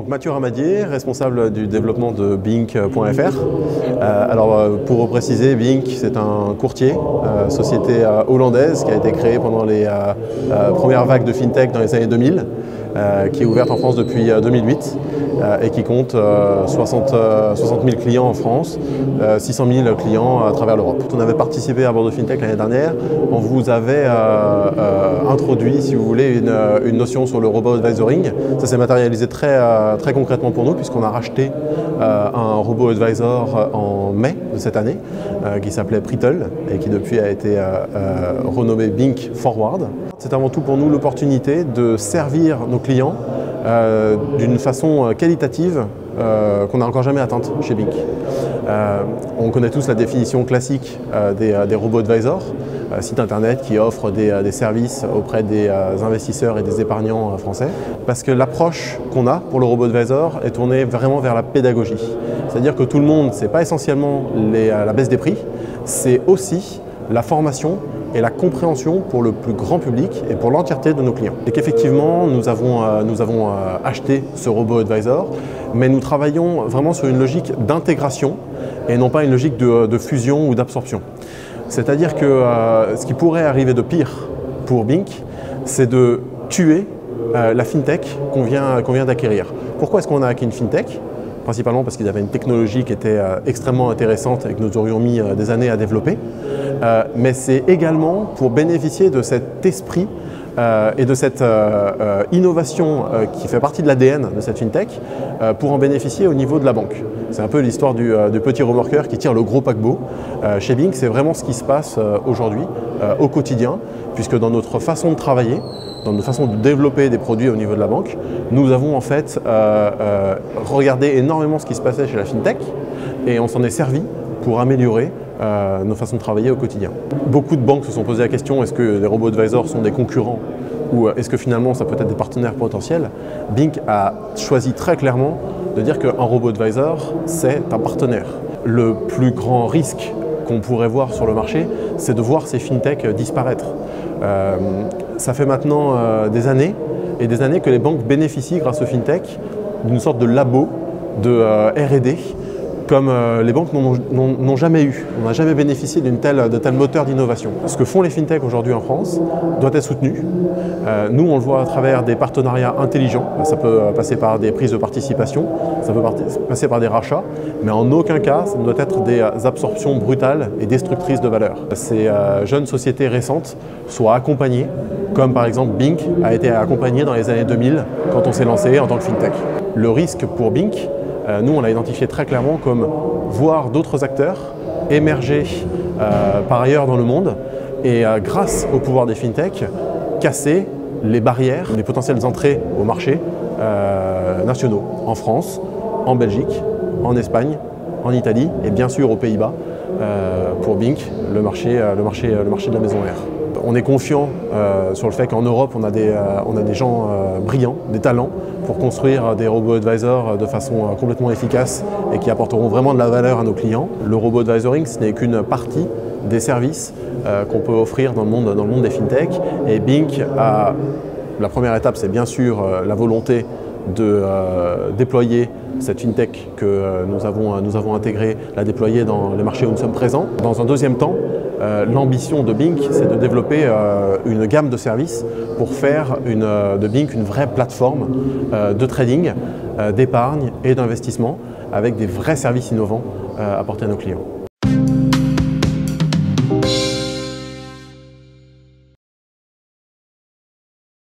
Donc Mathieu Ramadier, responsable du développement de Bink.fr. Pour préciser, Bink c'est un courtier, société hollandaise qui a été créée pendant les premières vagues de FinTech dans les années 2000, qui est ouverte en France depuis 2008 et qui compte 60 000 clients en France, 600 000 clients à travers l'Europe. On avait participé à Bordeaux FinTech l'année dernière, on vous avait introduit, si vous voulez, une notion sur le robot advisoring. Ça s'est matérialisé très concrètement pour nous puisqu'on a racheté un robot advisor en mai de cette année qui s'appelait Pritel et qui depuis a été renommé Bink Forward. C'est avant tout pour nous l'opportunité de servir nos clients d'une façon qualitative qu'on n'a encore jamais atteinte chez Bink. On connaît tous la définition classique des robots advisors, site internet qui offre des services auprès des investisseurs et des épargnants français. Parce que l'approche qu'on a pour le robot advisor est tournée vraiment vers la pédagogie. C'est-à-dire que tout le monde, ce n'est pas essentiellement la baisse des prix, c'est aussi la formation et la compréhension pour le plus grand public et pour l'entièreté de nos clients. Et qu'effectivement, nous avons acheté ce robot advisor, mais nous travaillons vraiment sur une logique d'intégration et non pas une logique de fusion ou d'absorption. C'est-à-dire que ce qui pourrait arriver de pire pour Bink, c'est de tuer la FinTech qu'on vient d'acquérir. Pourquoi est-ce qu'on a acquis une FinTech ? Principalement parce qu'ils avaient une technologie qui était extrêmement intéressante et que nous aurions mis des années à développer. Mais c'est également pour bénéficier de cet esprit et de cette innovation qui fait partie de l'ADN de cette FinTech pour en bénéficier au niveau de la banque. C'est un peu l'histoire du petit remorqueur qui tire le gros paquebot. Chez Bink, c'est vraiment ce qui se passe aujourd'hui, au quotidien, puisque dans notre façon de travailler, dans notre façon de développer des produits au niveau de la banque, nous avons en fait regardé énormément ce qui se passait chez la FinTech et on s'en est servi pour améliorer nos façons de travailler au quotidien. Beaucoup de banques se sont posé la question, est-ce que les robots advisors sont des concurrents ou est-ce que finalement ça peut être des partenaires potentiels? Bink a choisi très clairement de dire qu'un robot advisor, c'est un partenaire. Le plus grand risque qu'on pourrait voir sur le marché, c'est de voir ces FinTech disparaître. Ça fait maintenant des années et des années que les banques bénéficient grâce aux FinTech d'une sorte de labo de R&D comme les banques n'ont jamais eu. On n'a jamais bénéficié de tel moteur d'innovation. Ce que font les FinTech aujourd'hui en France doit être soutenu. Nous, on le voit à travers des partenariats intelligents. Ça peut passer par des prises de participation, ça peut passer par des rachats, mais en aucun cas, ça ne doit être des absorptions brutales et destructrices de valeur. Ces jeunes sociétés récentes soient accompagnées, comme par exemple Bink a été accompagné dans les années 2000 quand on s'est lancé en tant que FinTech. Le risque pour Bink, nous, on l'a identifié très clairement comme voir d'autres acteurs émerger par ailleurs dans le monde et grâce au pouvoir des FinTech, casser les barrières, les potentielles entrées au marché nationaux, en France, en Belgique, en Espagne, en Italie et bien sûr aux Pays-Bas pour Bink, le marché de la maison mère. On est confiant sur le fait qu'en Europe, on a des gens brillants, des talents pour construire des robots advisors de façon complètement efficace et qui apporteront vraiment de la valeur à nos clients. Le robot advisoring, ce n'est qu'une partie des services qu'on peut offrir dans le monde des FinTech. Et Bink, la première étape, c'est bien sûr la volonté de déployer cette FinTech que nous avons intégrée, la déployer dans les marchés où nous sommes présents. Dans un deuxième temps, l'ambition de Bink, c'est de développer une gamme de services pour faire de Bink une vraie plateforme de trading, d'épargne et d'investissement avec des vrais services innovants apportés à nos clients.